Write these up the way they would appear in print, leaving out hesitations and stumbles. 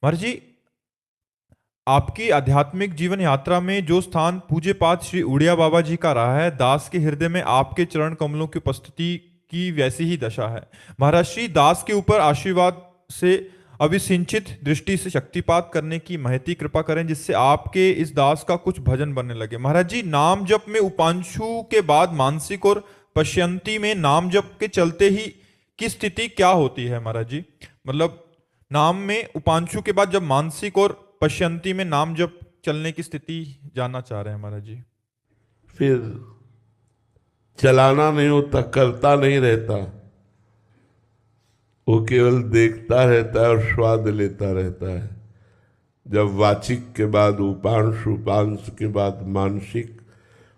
महाराज जी, आपकी आध्यात्मिक जीवन यात्रा में जो स्थान पूज्य पाद श्री उड़िया बाबा जी का रहा है, दास के हृदय में आपके चरण कमलों की उपस्थिति की वैसी ही दशा है। महाराज श्री दास के ऊपर आशीर्वाद से अभिसिंचित दृष्टि से शक्तिपात करने की महती कृपा करें, जिससे आपके इस दास का कुछ भजन बनने लगे। महाराज जी, नाम जप में उपांशु के बाद मानसिक और पश्यंती में नाम जप के चलते ही की स्थिति क्या होती है महाराज जी? मतलब नाम में उपांशु के बाद जब मानसिक और पश्यंती में नाम जप चलने की स्थिति जानना चाह रहे हैं महाराज जी। फिर चलाना नहीं होता, करता नहीं रहता, वो केवल देखता रहता है और स्वाद लेता रहता है। जब वाचिक के बाद उपांश, उपांश के बाद मानसिक,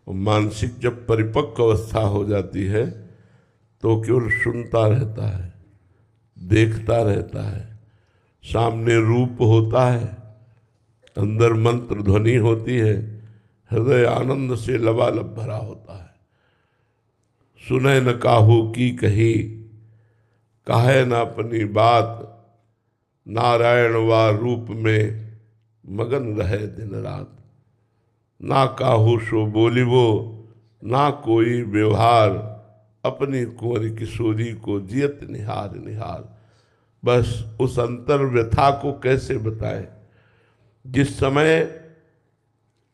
और मानसिक जब परिपक्व अवस्था हो जाती है तो केवल सुनता रहता है, देखता रहता है। सामने रूप होता है, अंदर मंत्र ध्वनि होती है, हृदय आनंद से लबालब भरा होता है। सुने न काहू की कही, काहे न अपनी बात, नारायण वा रूप में मगन रहे दिन रात। ना काहू सो बोलिबो, ना कोई व्यवहार, अपनी कुंवर किशोरी को जियत निहार निहार। बस उस अंतर व्यथा को कैसे बताए? जिस समय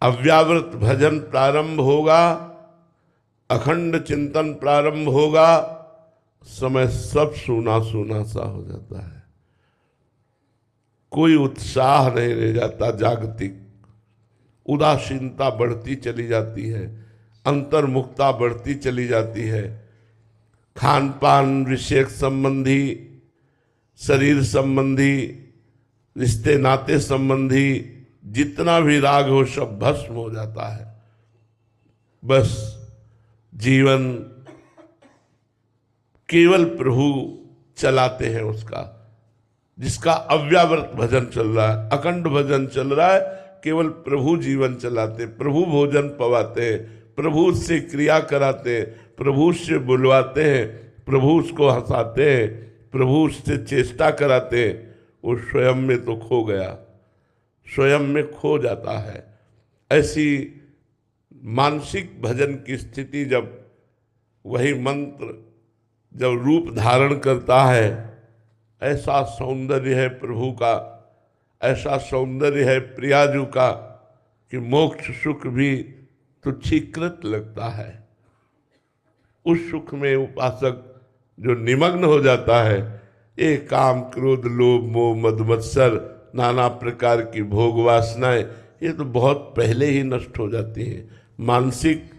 अव्यावृत भजन प्रारंभ होगा, अखंड चिंतन प्रारंभ होगा, समय सब सूना सूना सा हो जाता है। कोई उत्साह नहीं रह जाता, जागतिक उदासीनता बढ़ती चली जाती है, अंतर्मुखता बढ़ती चली जाती है। खान पान विषयक संबंधी, शरीर संबंधी, रिश्ते नाते संबंधी जितना भी राग हो सब भस्म हो जाता है। बस जीवन केवल प्रभु चलाते हैं उसका, जिसका अव्यावृत भजन चल रहा है, अखंड भजन चल रहा है, केवल प्रभु जीवन चलाते, प्रभु भोजन पवाते हैं, प्रभु से क्रिया कराते हैं, प्रभु से बुलवाते हैं, प्रभु उसको हंसाते हैं, प्रभु उससे चेष्टा कराते हैं। वो स्वयं में तो खो गया, स्वयं में खो जाता है। ऐसी मानसिक भजन की स्थिति जब वही मंत्र जब रूप धारण करता है, ऐसा सौंदर्य है प्रभु का, ऐसा सौंदर्य है प्रियाजू का कि मोक्ष सुख भी तुच्छीकृत लगता है। उस सुख में उपासक जो निमग्न हो जाता है, ये काम क्रोध लोभ मोह मद मत्सर नाना प्रकार की भोग वासनाएं, ये तो बहुत पहले ही नष्ट हो जाती हैं। मानसिक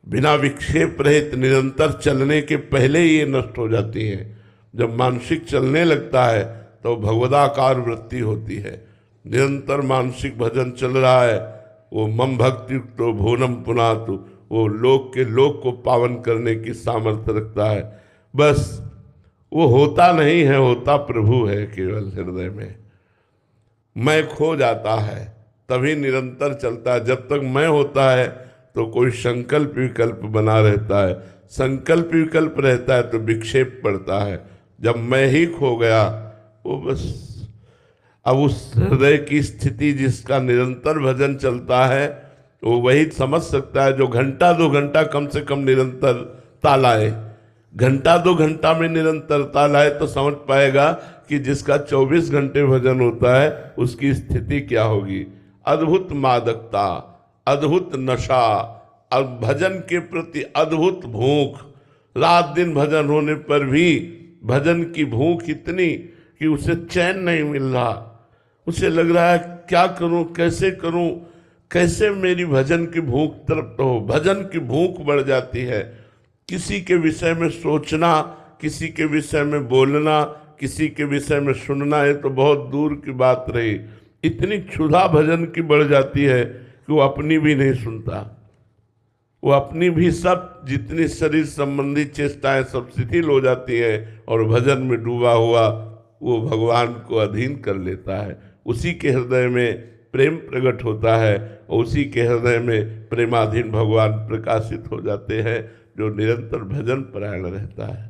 बिना विक्षेप रहित निरंतर चलने के पहले ही ये नष्ट हो जाती हैं। जब मानसिक चलने लगता है तो भगवदाकार वृत्ति होती है। निरंतर मानसिक भजन चल रहा है, वो मम भक्ति तो भोनम पुनातु, वो लोक के लोक को पावन करने की सामर्थ्य रखता है। बस वो होता नहीं है, होता प्रभु है केवल हृदय में। मैं खो जाता है तभी निरंतर चलता है। जब तक मैं होता है तो कोई संकल्प विकल्प बना रहता है, संकल्प विकल्प रहता है तो विक्षेप पड़ता है। जब मैं ही खो गया, वो बस अब उस हृदय की स्थिति जिसका निरंतर भजन चलता है वो वही समझ सकता है, जो घंटा दो घंटा कम से कम निरंतरता लाए। घंटा दो घंटा में निरंतरता लाए तो समझ पाएगा कि जिसका 24 घंटे भजन होता है उसकी स्थिति क्या होगी। अद्भुत मादकता, अद्भुत नशा, भजन के प्रति अद्भुत भूख। रात दिन भजन होने पर भी भजन की भूख इतनी कि उसे चैन नहीं मिल रहा। उसे लग रहा है क्या करूं, कैसे करूं, कैसे मेरी भजन की भूख तृप्त हो। भजन की भूख बढ़ जाती है। किसी के विषय में सोचना, किसी के विषय में बोलना, किसी के विषय में सुनना, ये तो बहुत दूर की बात रही। इतनी क्षुधा भजन की बढ़ जाती है कि वो अपनी भी नहीं सुनता। वो अपनी भी सब जितनी शरीर संबंधी चेष्टाएं सब शिथिल हो जाती है और भजन में डूबा हुआ वो भगवान को अधीन कर लेता है। उसी के हृदय में प्रेम प्रकट होता है और उसी के हृदय में प्रेमाधीन भगवान प्रकाशित हो जाते हैं, जो निरंतर भजन परायण रहता है।